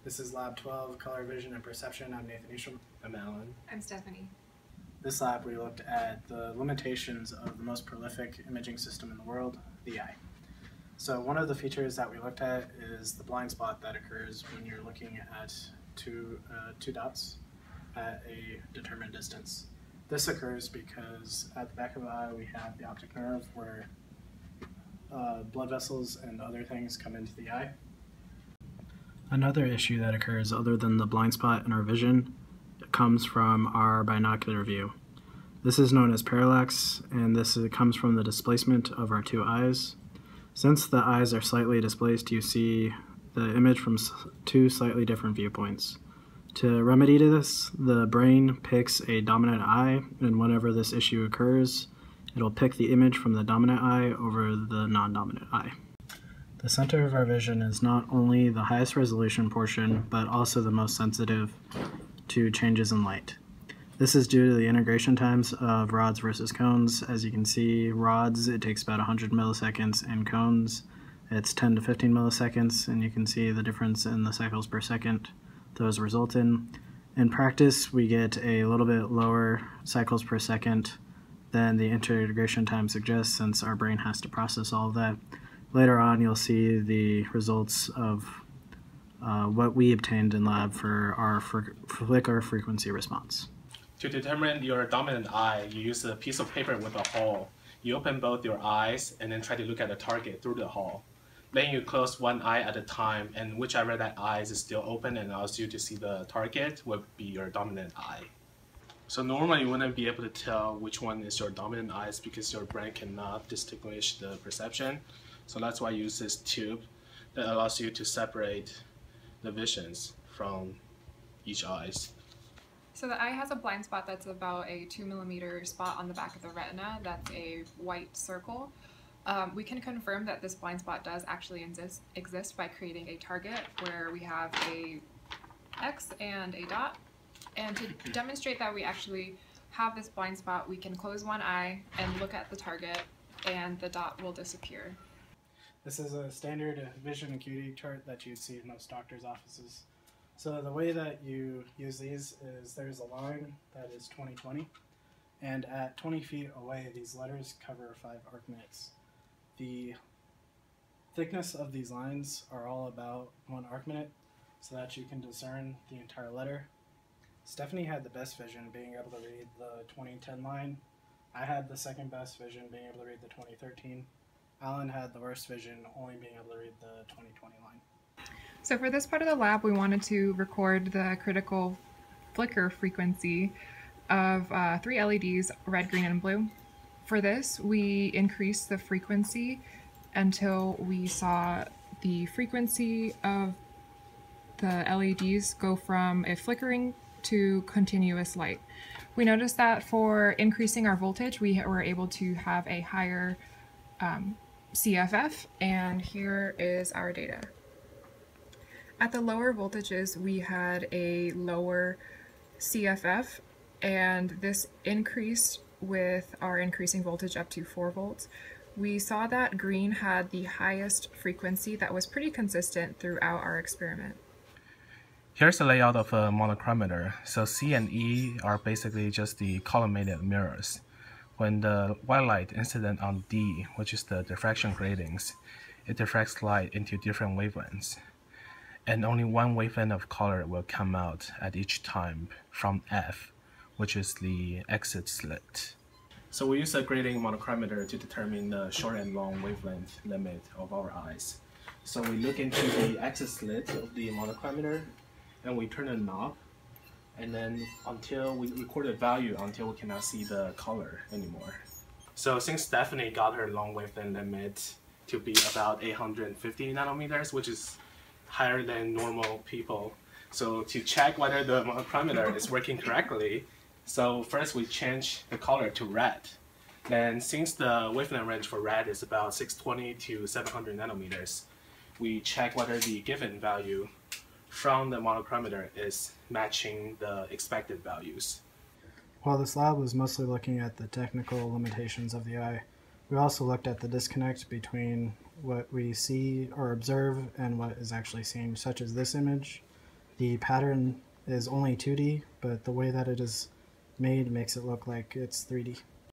This is Lab 12, Color, Vision, and Perception. I'm Nathan Isham. I'm Alan. I'm Stephanie. This lab we looked at the limitations of the most prolific imaging system in the world, the eye. So one of the features that we looked at is the blind spot that occurs when you're looking at two dots at a determined distance. This occurs because at the back of the eye we have the optic nerve where blood vessels and other things come into the eye. Another issue that occurs other than the blind spot in our vision comes from our binocular view. This is known as parallax, and comes from the displacement of our two eyes. Since the eyes are slightly displaced, you see the image from two slightly different viewpoints. To remedy this, the brain picks a dominant eye, and whenever this issue occurs, it'll pick the image from the dominant eye over the non-dominant eye. The center of our vision is not only the highest resolution portion, but also the most sensitive to changes in light. This is due to the integration times of rods versus cones. As you can see, rods, it takes about 100 milliseconds, and cones, it's 10 to 15 milliseconds, and you can see the difference in the cycles per second those result in. In practice, we get a little bit lower cycles per second than the integration time suggests, since our brain has to process all of that. Later on, you'll see the results of what we obtained in lab for our flicker frequency response. To determine your dominant eye, you use a piece of paper with a hole. You open both your eyes and then try to look at the target through the hole. Then you close one eye at a time, and whichever that eye is still open and allows you to see the target would be your dominant eye. So normally you wouldn't be able to tell which one is your dominant eyes because your brain cannot distinguish the perception. So that's why I use this tube that allows you to separate the visions from each eyes. So the eye has a blind spot that's about a 2 millimeter spot on the back of the retina. That's a white circle. We can confirm that this blind spot does actually exist by creating a target where we have a X and a dot. And to demonstrate that we actually have this blind spot, we can close one eye and look at the target, and the dot will disappear. This is a standard vision acuity chart that you'd see in most doctors' offices. So the way that you use these is there's a line that is 20/20, and at 20 feet away these letters cover 5 arc minutes. The thickness of these lines are all about 1 arc minute so that you can discern the entire letter. Stephanie had the best vision, being able to read the 2010 line. I had the second best vision, being able to read the 2013. Alan had the worst vision, only being able to read the 2020 line. So for this part of the lab, we wanted to record the critical flicker frequency of 3 LEDs, red, green, and blue. For this, we increased the frequency until we saw the frequency of the LEDs go from a flickering to continuous light. We noticed that for increasing our voltage, we were able to have a higher CFF, and here is our data. At the lower voltages, we had a lower CFF, and this increased with our increasing voltage up to 4 volts. We saw that green had the highest frequency that was pretty consistent throughout our experiment. Here's the layout of a monochromator. So C and E are basically just the collimated mirrors. When the white light incident on D, which is the diffraction gratings, it diffracts light into different wavelengths. And only one wavelength of color will come out at each time from F, which is the exit slit. So we use a grating monochromator to determine the short and long wavelength limit of our eyes. So we look into the exit slit of the monochromator, and we turn the knob, and then until we record a value until we cannot see the color anymore. So since Stephanie got her long wavelength limit to be about 850 nanometers, which is higher than normal people. So to check whether the monochromator is working correctly, so first we change the color to red. Then since the wavelength range for red is about 620 to 700 nanometers, we check whether the given value from the monochromator is matching the expected values. While this lab was mostly looking at the technical limitations of the eye, we also looked at the disconnect between what we see or observe and what is actually seen, such as this image. The pattern is only 2D, but the way that it is made makes it look like it's 3D.